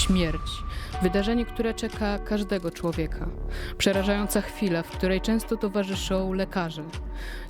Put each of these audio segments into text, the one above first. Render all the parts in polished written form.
Śmierć. Wydarzenie, które czeka każdego człowieka. Przerażająca chwila, w której często towarzyszą lekarze.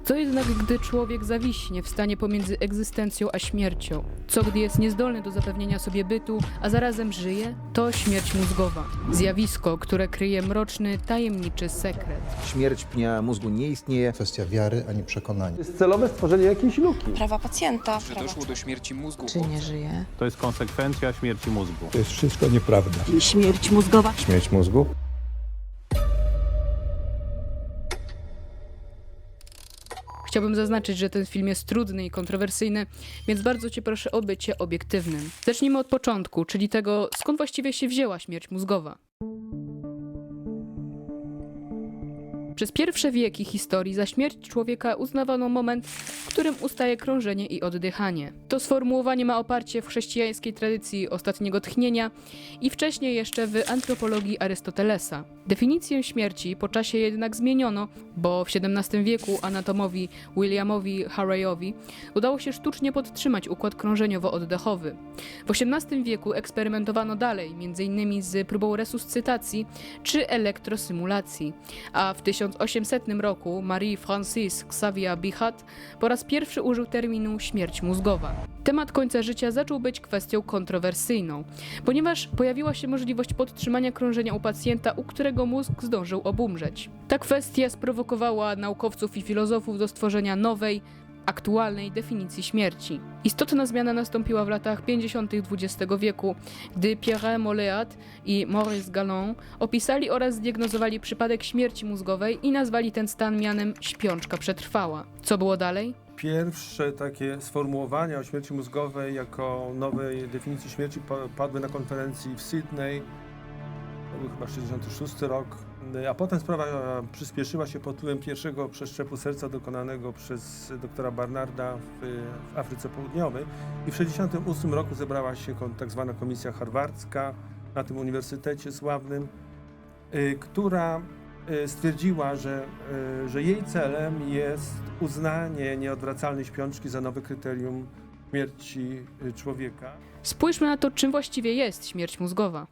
Co jednak, gdy człowiek zawiśnie w stanie pomiędzy egzystencją a śmiercią? Co, gdy jest niezdolny do zapewnienia sobie bytu, a zarazem żyje? To śmierć mózgowa. Zjawisko, które kryje mroczny, tajemniczy sekret. Śmierć pnia mózgu nie istnieje. Kwestia wiary, a nie przekonania. To jest celowe stworzenie jakiejś luki. Prawa pacjenta. Że doszło do śmierci mózgu. Czy nie żyje? To jest konsekwencja śmierci mózgu. To jest wszystko nieprawda. Śmierć mózgowa. Śmierć mózgu? Chciałbym zaznaczyć, że ten film jest trudny i kontrowersyjny, więc bardzo Cię proszę o bycie obiektywnym. Zacznijmy od początku, czyli tego, skąd właściwie się wzięła śmierć mózgowa. Przez pierwsze wieki historii za śmierć człowieka uznawano moment, w którym ustaje krążenie i oddychanie. To sformułowanie ma oparcie w chrześcijańskiej tradycji ostatniego tchnienia i wcześniej jeszcze w antropologii Arystotelesa. Definicję śmierci po czasie jednak zmieniono, bo w XVII wieku anatomowi Williamowi Harreyowi udało się sztucznie podtrzymać układ krążeniowo-oddechowy. W XVIII wieku eksperymentowano dalej, m.in. z próbą resuscytacji czy elektrosymulacji, a w 1800 roku Marie-Francis Xavier Bichat po raz pierwszy użył terminu śmierć mózgowa. Temat końca życia zaczął być kwestią kontrowersyjną, ponieważ pojawiła się możliwość podtrzymania krążenia u pacjenta, u którego mózg zdążył obumrzeć. Ta kwestia sprowokowała naukowców i filozofów do stworzenia nowej, aktualnej definicji śmierci. Istotna zmiana nastąpiła w latach 50. XX wieku, gdy Pierre Moleat i Maurice Galland opisali oraz zdiagnozowali przypadek śmierci mózgowej i nazwali ten stan mianem śpiączka przetrwała. Co było dalej? Pierwsze takie sformułowania o śmierci mózgowej jako nowej definicji śmierci padły na konferencji w Sydney. To był chyba 66 rok. A potem sprawa przyspieszyła się pod wpływem pierwszego przeszczepu serca dokonanego przez doktora Barnarda w Afryce Południowej. I w 1968 roku zebrała się tak zwana komisja harwardzka na tym uniwersytecie sławnym, która stwierdziła, że jej celem jest uznanie nieodwracalnej śpiączki za nowe kryterium śmierci człowieka. Spójrzmy na to, czym właściwie jest śmierć mózgowa.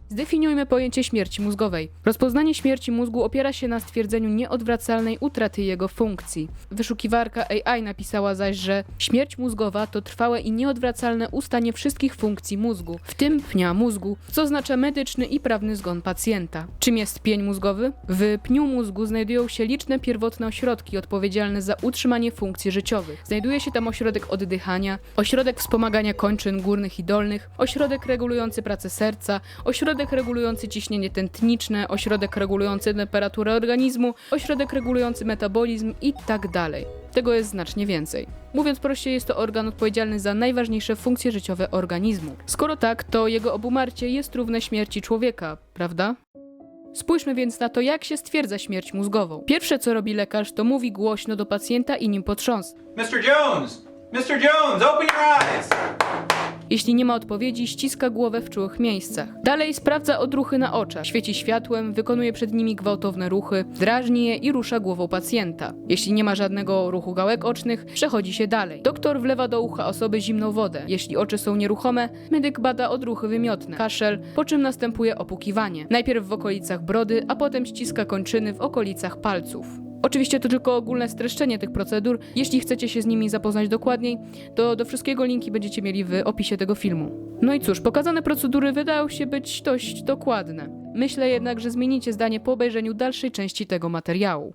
Zdefiniujmy pojęcie śmierci mózgowej. Rozpoznanie śmierci mózgu opiera się na stwierdzeniu nieodwracalnej utraty jego funkcji. Wyszukiwarka AI napisała zaś, że śmierć mózgowa to trwałe i nieodwracalne ustanie wszystkich funkcji mózgu, w tym pnia mózgu, co oznacza medyczny i prawny zgon pacjenta. Czym jest pień mózgowy? W pniu mózgu znajdują się liczne pierwotne ośrodki odpowiedzialne za utrzymanie funkcji życiowych. Znajduje się tam ośrodek oddychania, ośrodek wspomagania kończyn górnych i dolnych, ośrodek regulujący pracę serca, ośrodek regulujący ciśnienie tętniczne, ośrodek regulujący temperaturę organizmu, ośrodek regulujący metabolizm i tak dalej. Tego jest znacznie więcej. Mówiąc prościej, jest to organ odpowiedzialny za najważniejsze funkcje życiowe organizmu. Skoro tak, to jego obumarcie jest równe śmierci człowieka, prawda? Spójrzmy więc na to, jak się stwierdza śmierć mózgową. Pierwsze, co robi lekarz, to mówi głośno do pacjenta i nim potrząsa. Mr. Jones! Mr. Jones, open your eyes! Jeśli nie ma odpowiedzi, ściska głowę w czułych miejscach. Dalej sprawdza odruchy na oczach, świeci światłem, wykonuje przed nimi gwałtowne ruchy, drażni je i rusza głową pacjenta. Jeśli nie ma żadnego ruchu gałek ocznych, przechodzi się dalej. Doktor wlewa do ucha osoby zimną wodę. Jeśli oczy są nieruchome, medyk bada odruchy wymiotne, kaszel, po czym następuje opukiwanie. Najpierw w okolicach brody, a potem ściska kończyny w okolicach palców. Oczywiście to tylko ogólne streszczenie tych procedur. Jeśli chcecie się z nimi zapoznać dokładniej, to do wszystkiego linki będziecie mieli w opisie tego filmu. No i cóż, pokazane procedury wydają się być dość dokładne. Myślę jednak, że zmienicie zdanie po obejrzeniu dalszej części tego materiału.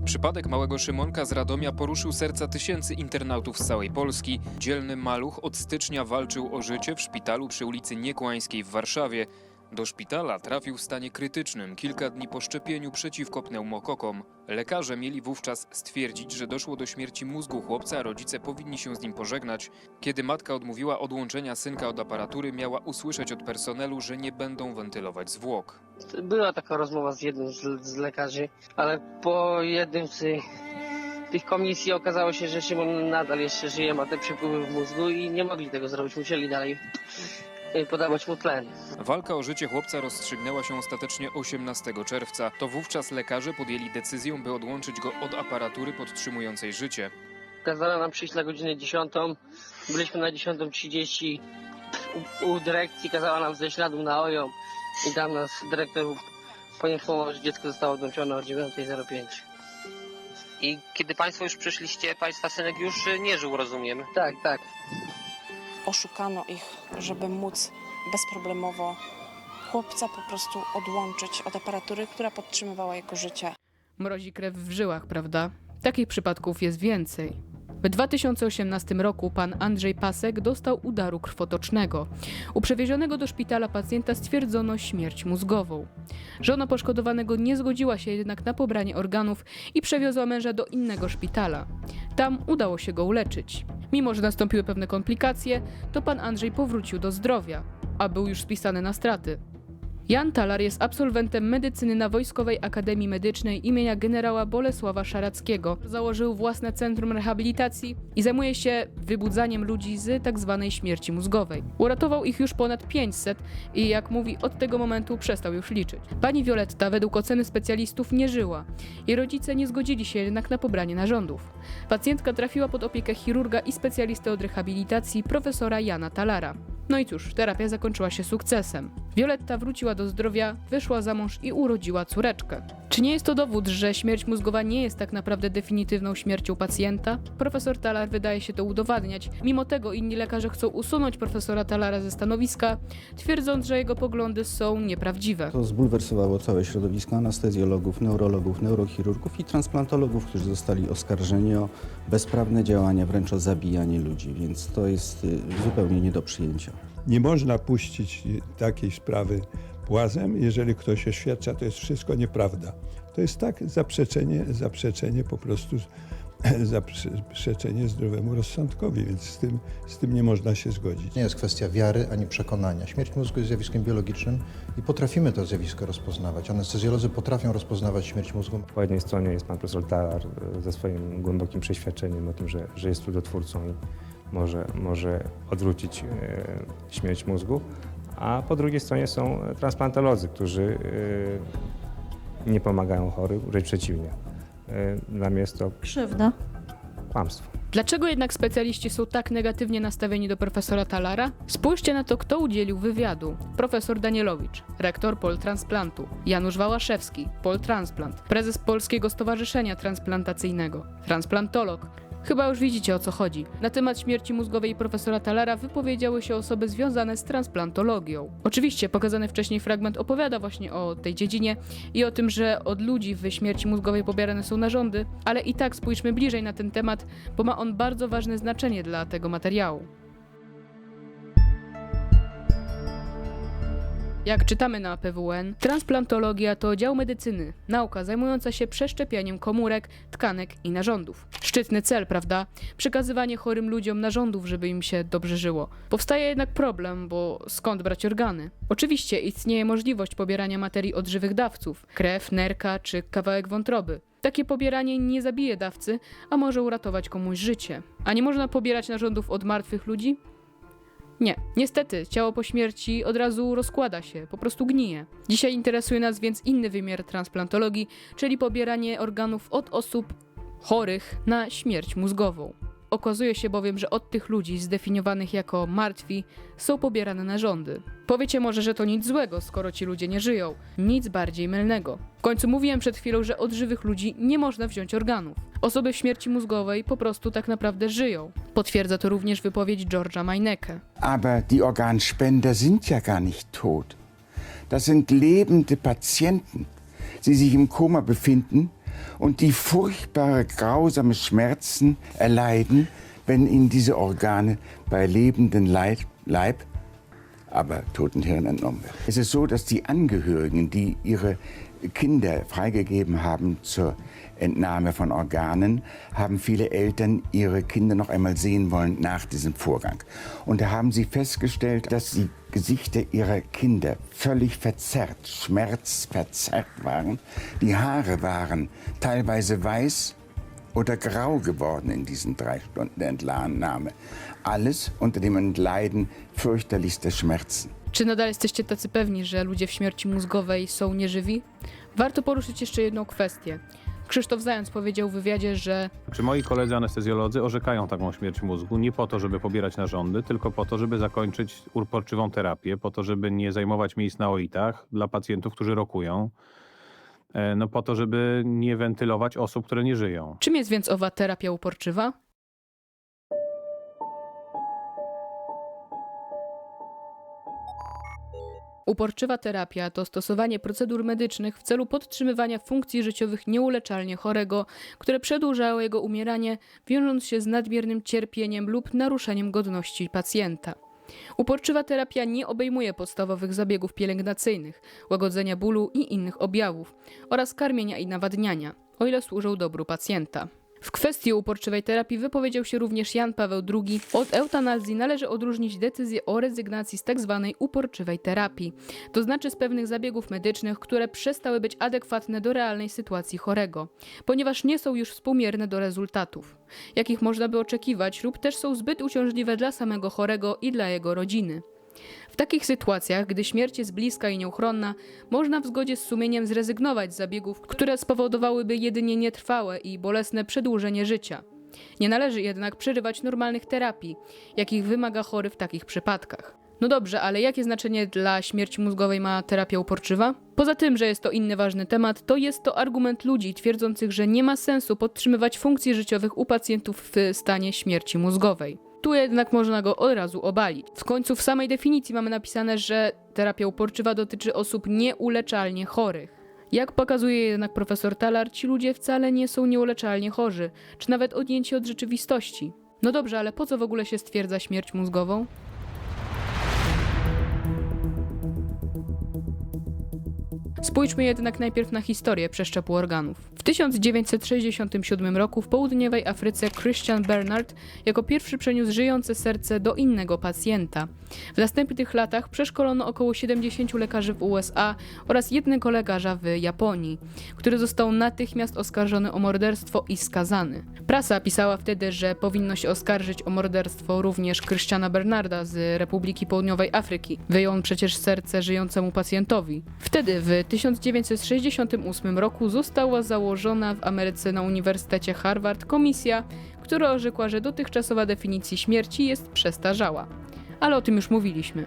Przypadek małego Szymonka z Radomia poruszył serca tysięcy internautów z całej Polski. Dzielny maluch od stycznia walczył o życie w szpitalu przy ulicy Niekłańskiej w Warszawie. Do szpitala trafił w stanie krytycznym kilka dni po szczepieniu przeciwko pneumokokom. Lekarze mieli wówczas stwierdzić, że doszło do śmierci mózgu chłopca, a rodzice powinni się z nim pożegnać. Kiedy matka odmówiła odłączenia synka od aparatury, miała usłyszeć od personelu, że nie będą wentylować zwłok. Była taka rozmowa z jednym z lekarzy, ale po jednym z tych komisji okazało się, że Szymon nadal jeszcze żyje, ma te przepływy w mózgu i nie mogli tego zrobić, musieli dalej podawać mu tlen. Walka o życie chłopca rozstrzygnęła się ostatecznie 18 czerwca. To wówczas lekarze podjęli decyzję, by odłączyć go od aparatury podtrzymującej życie. Kazano nam przyjść na godzinę 10. Byliśmy na 10:30 u dyrekcji, kazała nam zejść na dół na OJOM i tam nas dyrektor poinformował, że dziecko zostało odłączone o 9:05. I kiedy państwo już przyszliście, państwa synek już nie żył, rozumiem. Tak, tak. Oszukano ich, żeby móc bezproblemowo chłopca po prostu odłączyć od aparatury, która podtrzymywała jego życie. Mrozi krew w żyłach, prawda? Takich przypadków jest więcej. W 2018 roku pan Andrzej Pasek dostał udaru krwotocznego. U przewiezionego do szpitala pacjenta stwierdzono śmierć mózgową. Żona poszkodowanego nie zgodziła się jednak na pobranie organów i przewiozła męża do innego szpitala. Tam udało się go uleczyć. Mimo że nastąpiły pewne komplikacje, to pan Andrzej powrócił do zdrowia, a był już spisany na straty. Jan Talar jest absolwentem medycyny na Wojskowej Akademii Medycznej imienia generała Bolesława Szarackiego. Założył własne centrum rehabilitacji i zajmuje się wybudzaniem ludzi z tzw. śmierci mózgowej. Uratował ich już ponad 500 i jak mówi, od tego momentu przestał już liczyć. Pani Violetta według oceny specjalistów nie żyła. Jej rodzice nie zgodzili się jednak na pobranie narządów. Pacjentka trafiła pod opiekę chirurga i specjalisty od rehabilitacji profesora Jana Talara. No i cóż, terapia zakończyła się sukcesem. Violetta wróciła do zdrowia, wyszła za mąż i urodziła córeczkę. Czy nie jest to dowód, że śmierć mózgowa nie jest tak naprawdę definitywną śmiercią pacjenta? Profesor Talar wydaje się to udowadniać. Mimo tego inni lekarze chcą usunąć profesora Talara ze stanowiska, twierdząc, że jego poglądy są nieprawdziwe. To zbulwersowało całe środowisko anestezjologów, neurologów, neurochirurgów i transplantologów, którzy zostali oskarżeni o bezprawne działania, wręcz o zabijanie ludzi, więc to jest zupełnie nie do przyjęcia. Nie można puścić takiej sprawy płazem, jeżeli ktoś oświadcza, to jest wszystko nieprawda. To jest tak zaprzeczenie po prostu, zaprzeczenie zdrowemu rozsądkowi, więc z tym nie można się zgodzić. Nie jest kwestia wiary ani przekonania. Śmierć mózgu jest zjawiskiem biologicznym i potrafimy to zjawisko rozpoznawać. Anestezjolodzy potrafią rozpoznawać śmierć mózgu. Po jednej stronie jest pan profesor Talar ze swoim głębokim przeświadczeniem o tym, że jest cudotwórcą i może odwrócić śmierć mózgu, a po drugiej stronie są transplantolodzy, którzy nie pomagają chorym, wręcz przeciwnie. Dla mnie jest to Krzywda. kłamstwo. Dlaczego jednak specjaliści są tak negatywnie nastawieni do profesora Talara? Spójrzcie na to, kto udzielił wywiadu. Profesor Danielowicz, rektor Poltransplantu, Janusz Wałaszewski, Poltransplant, prezes Polskiego Stowarzyszenia Transplantacyjnego, transplantolog. Chyba już widzicie, o co chodzi. Na temat śmierci mózgowej profesora Talara wypowiedziały się osoby związane z transplantologią. Oczywiście pokazany wcześniej fragment opowiada właśnie o tej dziedzinie i o tym, że od ludzi w śmierci mózgowej pobierane są narządy, ale i tak spójrzmy bliżej na ten temat, bo ma on bardzo ważne znaczenie dla tego materiału. Jak czytamy na PWN, transplantologia to dział medycyny, nauka zajmująca się przeszczepianiem komórek, tkanek i narządów. Szczytny cel, prawda? Przekazywanie chorym ludziom narządów, żeby im się dobrze żyło. Powstaje jednak problem, bo skąd brać organy? Oczywiście istnieje możliwość pobierania materii od żywych dawców, krew, nerka czy kawałek wątroby. Takie pobieranie nie zabije dawcy, a może uratować komuś życie. A nie można pobierać narządów od martwych ludzi? Nie, niestety, ciało po śmierci od razu rozkłada się, po prostu gnije. Dzisiaj interesuje nas więc inny wymiar transplantologii, czyli pobieranie organów od osób chorych na śmierć mózgową. Okazuje się bowiem, że od tych ludzi zdefiniowanych jako martwi są pobierane narządy. Powiecie może, że to nic złego, skoro ci ludzie nie żyją. Nic bardziej mylnego. W końcu mówiłem przed chwilą, że od żywych ludzi nie można wziąć organów. Osoby w śmierci mózgowej po prostu tak naprawdę żyją. Potwierdza to również wypowiedź George'a Meinecke. Aber die Organspender sind ja gar nicht tot. Das sind lebende Patienten, die sich im Koma befinden und die furchtbare, grausame Schmerzen erleiden, wenn ihnen diese Organe bei lebendem Leib, aber toten Hirn entnommen werden. Es ist so, dass die Angehörigen, die ihre Kinder freigegeben haben zur Entnahme von Organen, haben viele Eltern ihre Kinder noch einmal sehen wollen nach diesem Vorgang. Und da haben sie festgestellt, dass die Gesichter ihrer Kinder völlig verzerrt, schmerzverzerrt waren. Die Haare waren teilweise weiß, oder grau geworden in diesen 3 Stunden der Entnahme. Alles unter dem Entleiden fürchterlichster Schmerzen. Czy nadal jesteście tacy pewni, że ludzie w śmierci mózgowej są nieżywi? Warto poruszyć jeszcze jedną kwestię. Krzysztof Zając powiedział w wywiadzie, że Czy moi koledzy anestezjolodzy orzekają taką śmierć mózgu nie po to, żeby pobierać narządy, tylko po to, żeby zakończyć uporczywą terapię, po to, żeby nie zajmować miejsc na OIT-ach dla pacjentów, którzy rokują, no po to, żeby nie wentylować osób, które nie żyją. czym jest więc owa terapia uporczywa? Uporczywa terapia to stosowanie procedur medycznych w celu podtrzymywania funkcji życiowych nieuleczalnie chorego, które przedłużało jego umieranie, wiążąc się z nadmiernym cierpieniem lub naruszeniem godności pacjenta. Uporczywa terapia nie obejmuje podstawowych zabiegów pielęgnacyjnych, łagodzenia bólu i innych objawów oraz karmienia i nawadniania, o ile służą dobru pacjenta. W kwestii uporczywej terapii wypowiedział się również Jan Paweł II. Od eutanazji należy odróżnić decyzję o rezygnacji z tzw. uporczywej terapii, to znaczy z pewnych zabiegów medycznych, które przestały być adekwatne do realnej sytuacji chorego, ponieważ nie są już współmierne do rezultatów, jakich można by oczekiwać, lub też są zbyt uciążliwe dla samego chorego i dla jego rodziny. W takich sytuacjach, gdy śmierć jest bliska i nieuchronna, można w zgodzie z sumieniem zrezygnować z zabiegów, które spowodowałyby jedynie nietrwałe i bolesne przedłużenie życia. Nie należy jednak przerywać normalnych terapii, jakich wymaga chory w takich przypadkach. No dobrze, ale jakie znaczenie dla śmierci mózgowej ma terapia uporczywa? Poza tym, że jest to inny ważny temat, to jest to argument ludzi twierdzących, że nie ma sensu podtrzymywać funkcji życiowych u pacjentów w stanie śmierci mózgowej. Tu jednak można go od razu obalić. W końcu w samej definicji mamy napisane, że terapia uporczywa dotyczy osób nieuleczalnie chorych. Jak pokazuje jednak profesor Talar, ci ludzie wcale nie są nieuleczalnie chorzy, czy nawet odjęci od rzeczywistości. No dobrze, ale po co w ogóle się stwierdza śmierć mózgową? Spójrzmy jednak najpierw na historię przeszczepu organów. W 1967 roku w południowej Afryce Christian Bernard jako pierwszy przeniósł żyjące serce do innego pacjenta. W następnych latach przeszkolono około 70 lekarzy w USA oraz jednego lekarza w Japonii, który został natychmiast oskarżony o morderstwo i skazany. Prasa pisała wtedy, że powinno się oskarżyć o morderstwo również Christiana Bernarda z Republiki Południowej Afryki. Wyjął on przecież serce żyjącemu pacjentowi. Wtedy w 1968 roku została założona w Ameryce na Uniwersytecie Harvard komisja, która orzekła, że dotychczasowa definicja śmierci jest przestarzała. Ale o tym już mówiliśmy.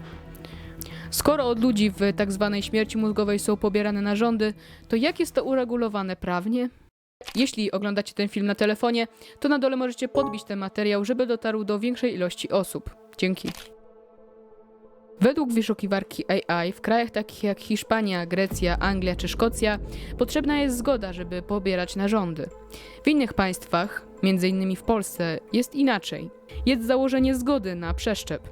Skoro od ludzi w tzw. śmierci mózgowej są pobierane narządy, to jak jest to uregulowane prawnie? Jeśli oglądacie ten film na telefonie, to na dole możecie podbić ten materiał, żeby dotarł do większej ilości osób. Dzięki. Według wyszukiwarki AI w krajach takich jak Hiszpania, Grecja, Anglia czy Szkocja potrzebna jest zgoda, żeby pobierać narządy. W innych państwach, m.in. w Polsce, jest inaczej. Jest założenie zgody na przeszczep.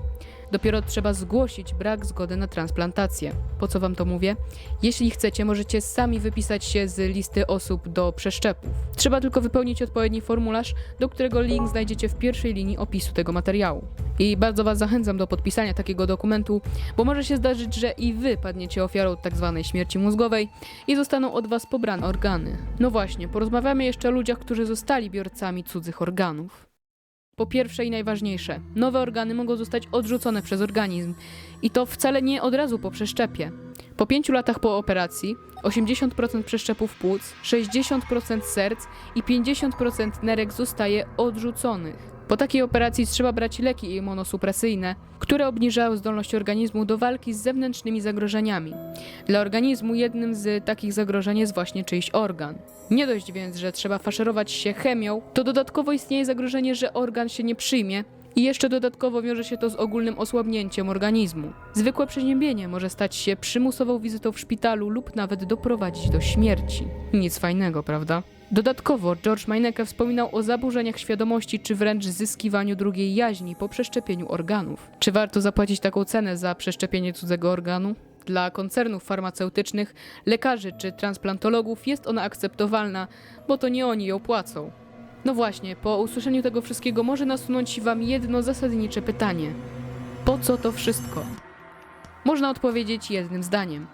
Dopiero trzeba zgłosić brak zgody na transplantację. Po co wam to mówię? Jeśli chcecie, możecie sami wypisać się z listy osób do przeszczepów. Trzeba tylko wypełnić odpowiedni formularz, do którego link znajdziecie w pierwszej linii opisu tego materiału. I bardzo was zachęcam do podpisania takiego dokumentu, bo może się zdarzyć, że i wy padniecie ofiarą tzw. śmierci mózgowej i zostaną od was pobrane organy. No właśnie, porozmawiamy jeszcze o ludziach, którzy zostali biorcami cudzych organów. Po pierwsze i najważniejsze, nowe organy mogą zostać odrzucone przez organizm i to wcale nie od razu po przeszczepie. Po 5 latach po operacji 80% przeszczepów płuc, 60% serc i 50% nerek zostaje odrzuconych. Po takiej operacji trzeba brać leki immunosupresyjne, które obniżają zdolność organizmu do walki z zewnętrznymi zagrożeniami. Dla organizmu jednym z takich zagrożeń jest właśnie czyjś organ. Nie dość więc, że trzeba faszerować się chemią, to dodatkowo istnieje zagrożenie, że organ się nie przyjmie i jeszcze dodatkowo wiąże się to z ogólnym osłabnięciem organizmu. Zwykłe przeziębienie może stać się przymusową wizytą w szpitalu lub nawet doprowadzić do śmierci. Nic fajnego, prawda? Dodatkowo George Meinecke wspominał o zaburzeniach świadomości czy wręcz zyskiwaniu drugiej jaźni po przeszczepieniu organów. Czy warto zapłacić taką cenę za przeszczepienie cudzego organu? Dla koncernów farmaceutycznych, lekarzy czy transplantologów jest ona akceptowalna, bo to nie oni ją płacą. No właśnie, po usłyszeniu tego wszystkiego może nasunąć wam jedno zasadnicze pytanie. Po co to wszystko? Można odpowiedzieć jednym zdaniem.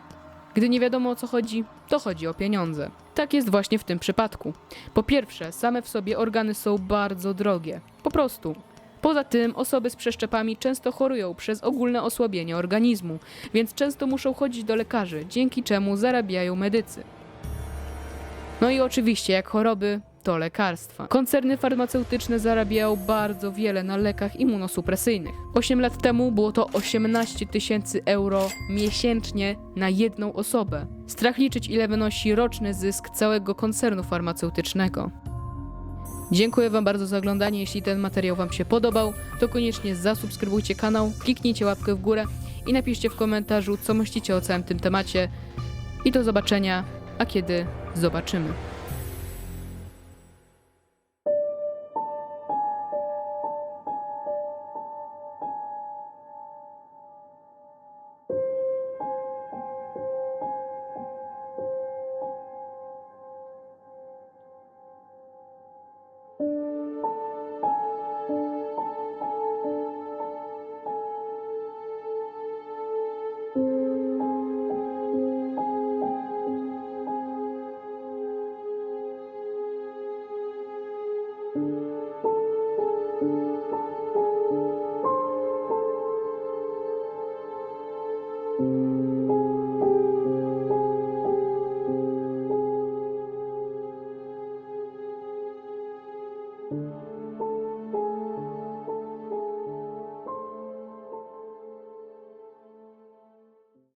Gdy nie wiadomo o co chodzi, to chodzi o pieniądze. Tak jest właśnie w tym przypadku. Po pierwsze, same w sobie organy są bardzo drogie. Po prostu. Poza tym osoby z przeszczepami często chorują przez ogólne osłabienie organizmu, więc często muszą chodzić do lekarzy, dzięki czemu zarabiają medycy. No i oczywiście, jak choroby, to lekarstwa. Koncerny farmaceutyczne zarabiają bardzo wiele na lekach immunosupresyjnych. 8 lat temu było to 18 000 euro miesięcznie na jedną osobę. Strach liczyć, ile wynosi roczny zysk całego koncernu farmaceutycznego. Dziękuję Wam bardzo za oglądanie. Jeśli ten materiał Wam się podobał, to koniecznie zasubskrybujcie kanał, kliknijcie łapkę w górę i napiszcie w komentarzu, co myślicie o całym tym temacie. I do zobaczenia, a kiedy zobaczymy.